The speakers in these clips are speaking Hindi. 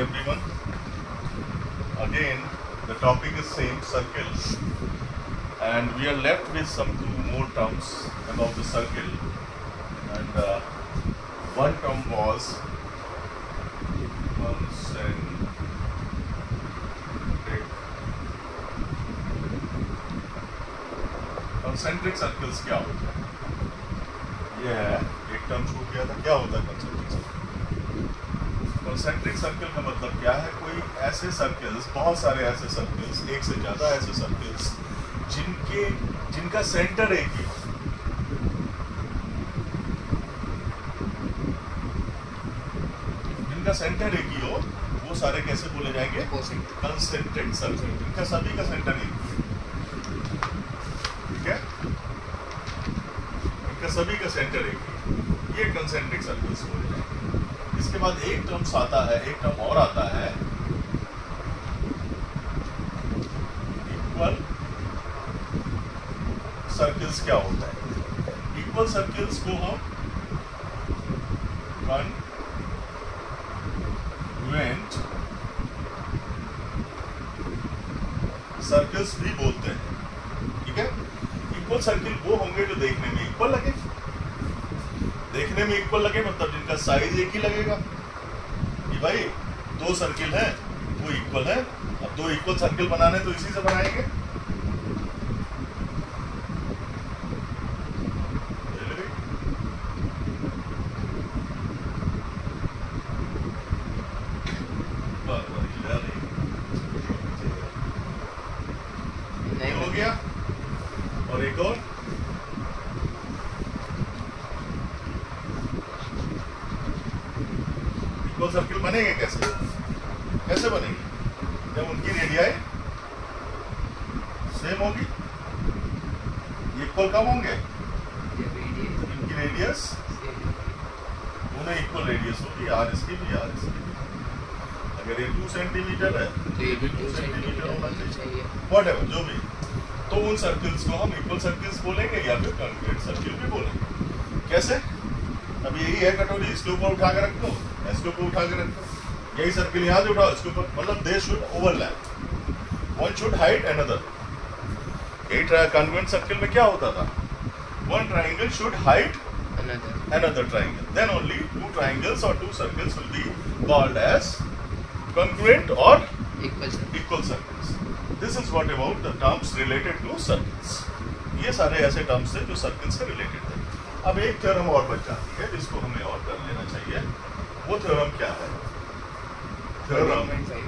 everyone. Again, the topic is same, circle, and we are left with some two more terms about the circle. And one term was concentric circles क्या होता है? ये है एक टर्म छूट गया था, क्या होता है कंसेंट्रिक सर्कल? कंसेंट्रिक सर्कल का मतलब क्या है? कोई ऐसे सर्कल्स, बहुत सारे ऐसे सर्कल्स, एक से ज्यादा ऐसे सर्कल्स जिनका सेंटर एक ही हो। जिनका सेंटर एक ही हो, वो सारे कैसे बोले जाएंगे? Concentric circle. इनका सभी का सेंटर एक ही है, ठीक है? इनका सभी का सेंटर एक ही, ये कंसेंट्रिक सर्कल्स बोले जाएंगे। इसके बाद एक टर्म आता है, एक टर्म और आता है, इक्वल सर्कल्स। क्या होता है? इक्वल सर्कल्स को हम कॉन्ग्रुएंट सर्कल्स भी बोलते हैं, ठीक है? इक्वल सर्कल वो होंगे जो देखने में इक्वल लगे। देखने में इक्वल लगे मतलब जिनका साइज एक ही लगेगा कि भाई दो सर्कल हैं वो इक्वल है। अब दो इक्वल सर्कल बनाने तो इसी से बनाएंगे। हो गया। और एक और इक्वल सर्कल बनेंगे कैसे? कैसे बनेंगे? जब उनकी रेडियाई सेम होगी। इक्वल कब होंगे? इनकी रेडियस दोनों इक्वल रेडियस होगी, आर इसकी भी आर इसकी भी। अगर ये 2 सेंटीमीटर है तो ये भी 2 सेंटीमीटर होना चाहिए, व्हाटएवर जो भी। तो उन सर्कल्स को हम इक्वल सर्कल्स बोलेंगे या फिर कॉन्ग्रुएंट सर्कल भी बोलेंगे। कैसे? अब यही है कटोरी, इसके ऊपर उठा के रख दो, इसके ऊपर उठा के रख दो, यही सर्कल यहाँ से उठाओ, इसके ऊपर, मतलब they should overlap, one should hide another. यही कॉन्ग्रुएंट सर्कल में क्या होता था? One triangle should hide another triangle, then only two triangles or two circles will be called as congruent or equal circles. This is what about the terms related to circles. ये सारे ऐसे terms थे जो circles से related थे। अब एक थ्योरम और बच जाती है जिसको हमें और कर लेना चाहिए। वो थ्योरम क्या है? थ्योरम 18.5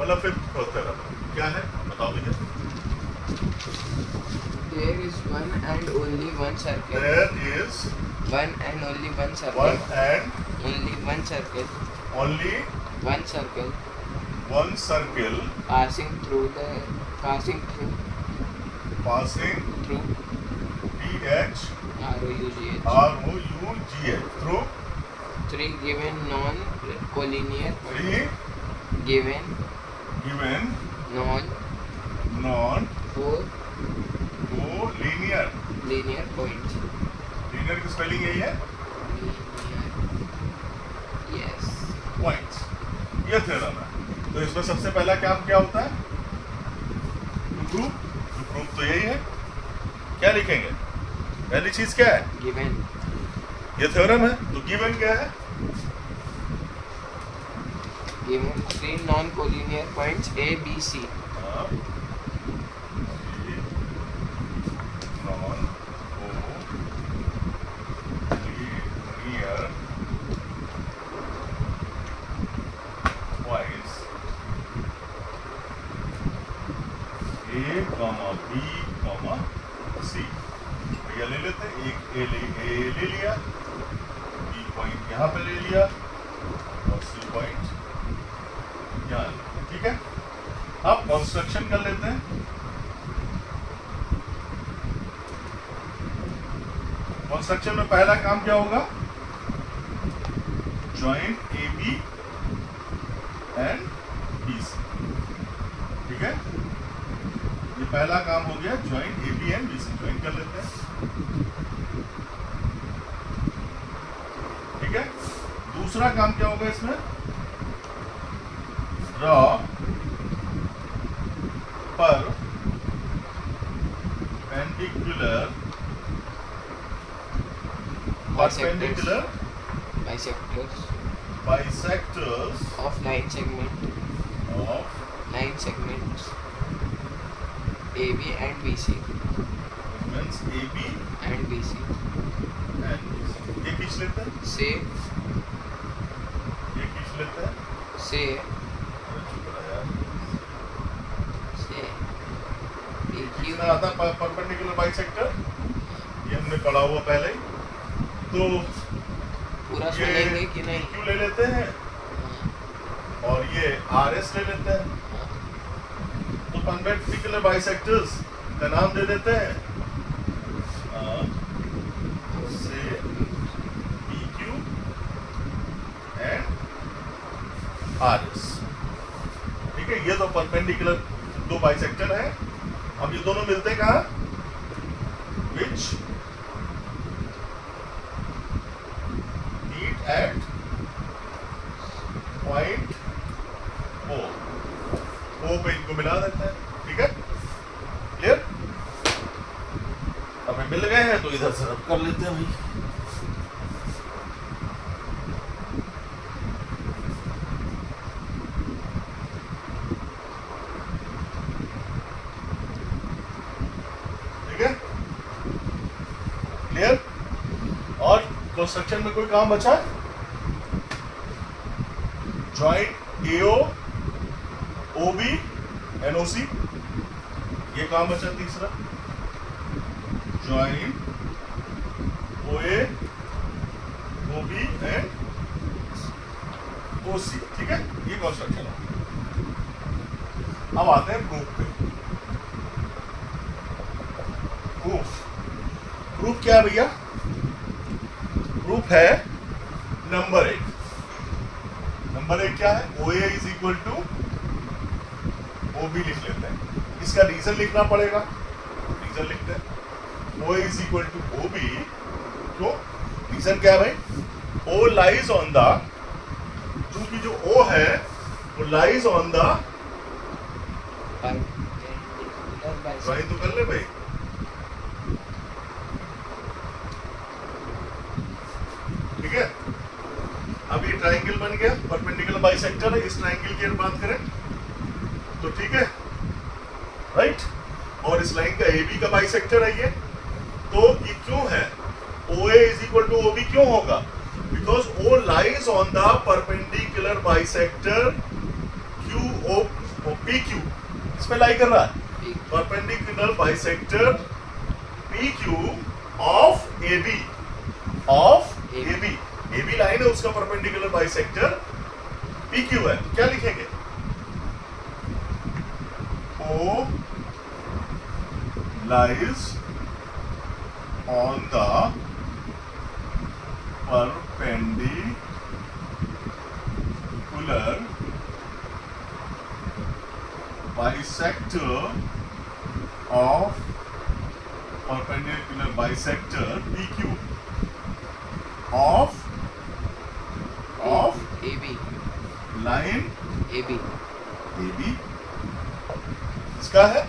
मतलब फिफ्थ थ्योरम क्या है? बताओ भैया। There is one and only one circle. There is one and only one circle. one and only one circle. only One circle one circle passing through passing through TH ROUGH ROUGH through three given non-collinear three given non four linear points. linear की स्पेलिंग यही है, Yes. पॉइंट्स। ये थ्योरम है। तो इसमें सबसे पहला काम क्या होता है? प्रूफ तो यही है। क्या लिखेंगे? पहली चीज क्या है? Given. ये थ्योरम है, तो गिवन क्या है? Given three non-collinear points A, B, C. B, C भैया ले लेते हैं। एक ए ले लिया, B पॉइंट यहाँ पे ले लिया और C पॉइंट यहाँ ले लिया, ठीक है? अब कंस्ट्रक्शन कर लेते हैं। कंस्ट्रक्शन में पहला काम क्या होगा? ज्वाइंट AB एंड BC, ठीक है? ये पहला काम हो गया, joint AB and BC join कर लेते हैं, ठीक है? दूसरा काम क्या होगा इसमें, draw perpendicular bisectors of line segments AB and BC. Means AB and BC. and BC. ये खींच लेते हैं, Say ये खींच लेते हैं। say अरे चुप रहा यार। PQ कितना आता है परपेंडिकुलर बाइसेक्टर, ये हमने पढ़ा हुआ पहले ही। तो पूरा ये सुनेंगे कि नहीं? PQ ले लेते हैं और ये RS ले लेते हैं। तो परपेंडिकुलर बाइसेक्टर्स का नाम दे देते हैं से PQ एंड RS। ठीक है, ये तो परपेंडिकुलर दो बाइसेक्टर हैं। अब ये दोनों मिलते हैं कहाँ, which meet at point O। O पे इनको मिला देते हैं। ठीक है, क्लियर। अब ये मिल गए हैं तो इधर से रब कर लेते हैं भाई। ठीक है, क्लियर। और कंस्ट्रक्शन में कोई काम बचा है, जॉइंट AO OB NOC, ये काम बचा तीसरा, joint OA OB and OC। ठीक है, ये कंस्ट्रक्शन है। अब आते हैं प्रूफ पे। प्रूफ क्या है भैया, प्रूफ है नंबर 1। नंबर 1 क्या है, OA is equal to OB लिख लेते हैं। इसका रीजन लिखना पड़ेगा, रीजन लिखते हैं OA is equal to OB। तो रीजन क्या है भाई, O लाइज ऑन द, चूंकि जो O है वो लाइज ऑन द, ड्राइंग तो कर ले भाई। ठीक है, अब ये ट्राइंगल बन गया, परपेंडिकुलर बाइसेक्टर है। इस ट्राइंगल की बात करें तो ठीक है, राइट। और इस लाइन का AB का बाइसेक्टर है ये। तो ये क्यों है, OA is equal to OB क्यों होगा, because O lies on the perpendicular bisector PQ। इस पे लाई कर रहा है, perpendicular bisector PQ of AB। AB line है, उसका परपेंडिकुलर बाइसेक्टर PQ है। तो क्या लिखेंगे, O lies on the perpendicular bisector of perpendicular bisector PQ of AB line AB इसका है,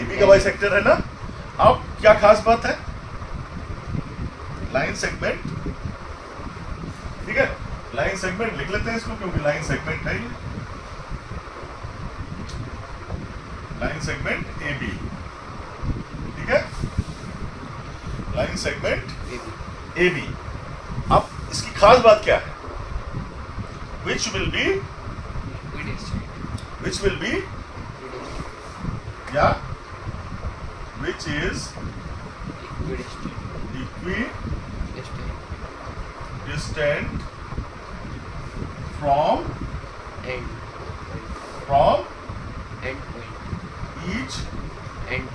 AB का बाइसेक्टर है ना। अब क्या खास बात है, लाइन सेगमेंट। ठीक है, लाइन सेगमेंट लिख लेते हैं इसको, क्योंकि लाइन सेगमेंट है ये, लाइन सेगमेंट AB। ठीक है, लाइन सेगमेंट AB। अब इसकी खास बात क्या है, which will be yeah, which is equidistant from end point each end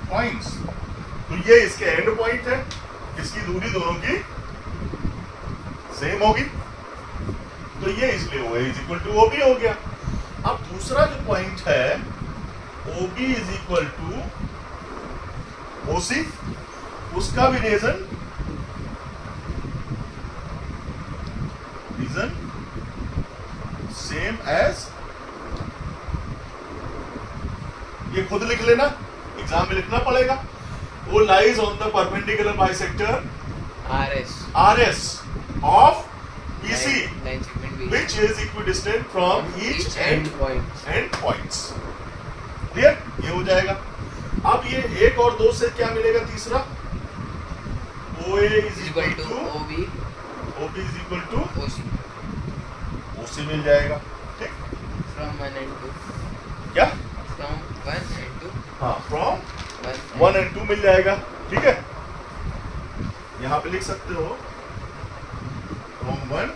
points। तो ये इसके एंड पॉइंट है, इसकी दूरी दोनों की सेम होगी। तो ये इसलिए OA is equal to OB हो गया। अब दूसरा जो पॉइंट है, OB is equal to OC, उसका भी रीजन सेम एज, ये खुद लिख लेना, एग्जाम में लिखना पड़ेगा। वो lies on the perpendicular bisector RS of BC which is equidistant from each end points। Clear? ये हो जाएगा। अब ये 1 और 2 से क्या मिलेगा? तीसरा OA is equal to OB is equal to OC मिल जाएगा। ठीक, from 1 and 2, क्या from 1 and 2, हाँ, from 1 1 and 2 मिल जाएगा। ठीक है, यहाँ पे लिख सकते हो from 1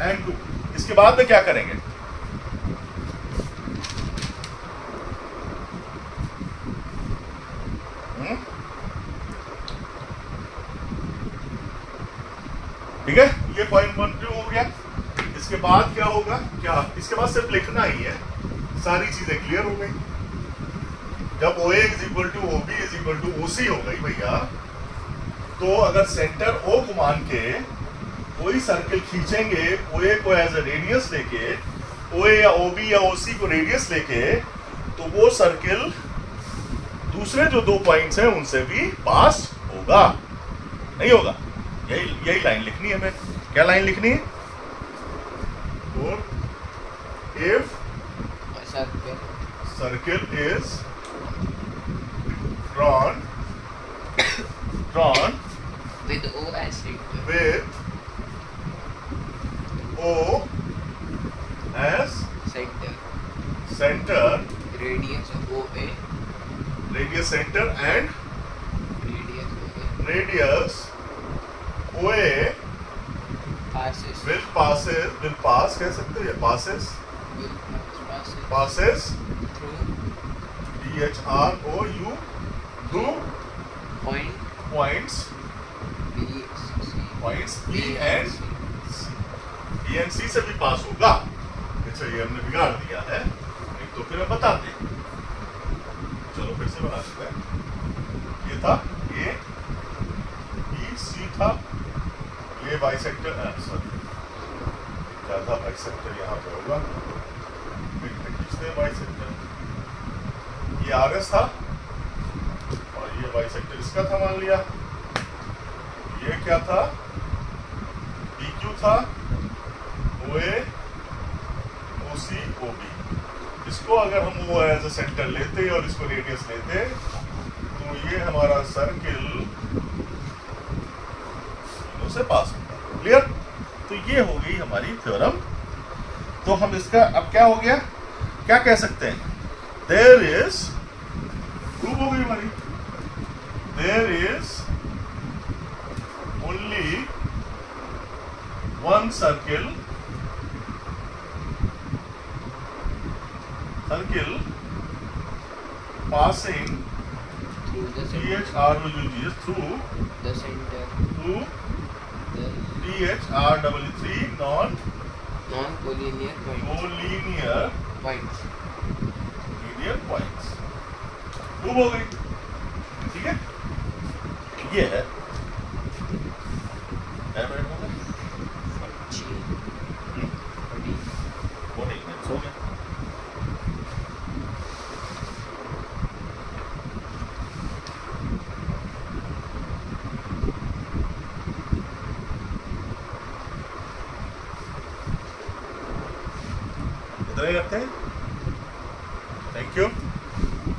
and 2। इसके बाद में क्या करेंगे? ठीक है, ये पॉइंट 1 2 हो गया। इसके बाद क्या होगा? क्या इसके बाद सिर्फ लिखना ही है, सारी चीजें क्लियर हो गई। जब OA is equal to OB is equal to OC हो गई भैया, तो अगर सेंटर O को मान के कोई सर्किल खींचेंगे, OA को एज ए रेडियस लेके, OA या OB या OC को रेडियस लेके, तो वो सर्किल दूसरे जो 2 पॉइंट्स हैं उनसे भी पास होगा, नहीं होगा? यही लाइन लिखनी है हमें। क्या लाइन लिखनी है? और if circle is drawn with O as center, with O as center, radius OA, radius center and radius OA passes will pass कह सकते हैं, passes through DHROU through points B and C। B and C से भी पास होगा। अच्छा, ये हमने बिगाड़ दिया है, नहीं तो फिर हम बताते हैं। चलो फिर से बना देते हैं। ये था A B C था, ये बाइसेक्टर, सॉरी क्या था, बाइसेक्टर यहाँ पे होगा, खींचते हैं बाइसेक्टर। ये RS था और ये बाइसेक्टर इसका था, मान लिया। ये क्या था? PQ था, OA OC OB। इसको अगर हम वो एज ए सेंटर लेते और इसको रेडियस लेते, तो ये हमारा सर्किल से पास होगा। क्लियर? तो ये हो गई हमारी थ्योरम। तो हम इसका अब क्या हो गया, क्या कह सकते हैं? देयर इज, प्रूव हो गई हमारी, there is only one circle passing through the THROUGS through the center, through THR3 non-collinear collinear points. linear points। Prove हो गई। ठीक है, ये है। वो नहीं है, सो गया। इतना ही रखते हैं। Thank you.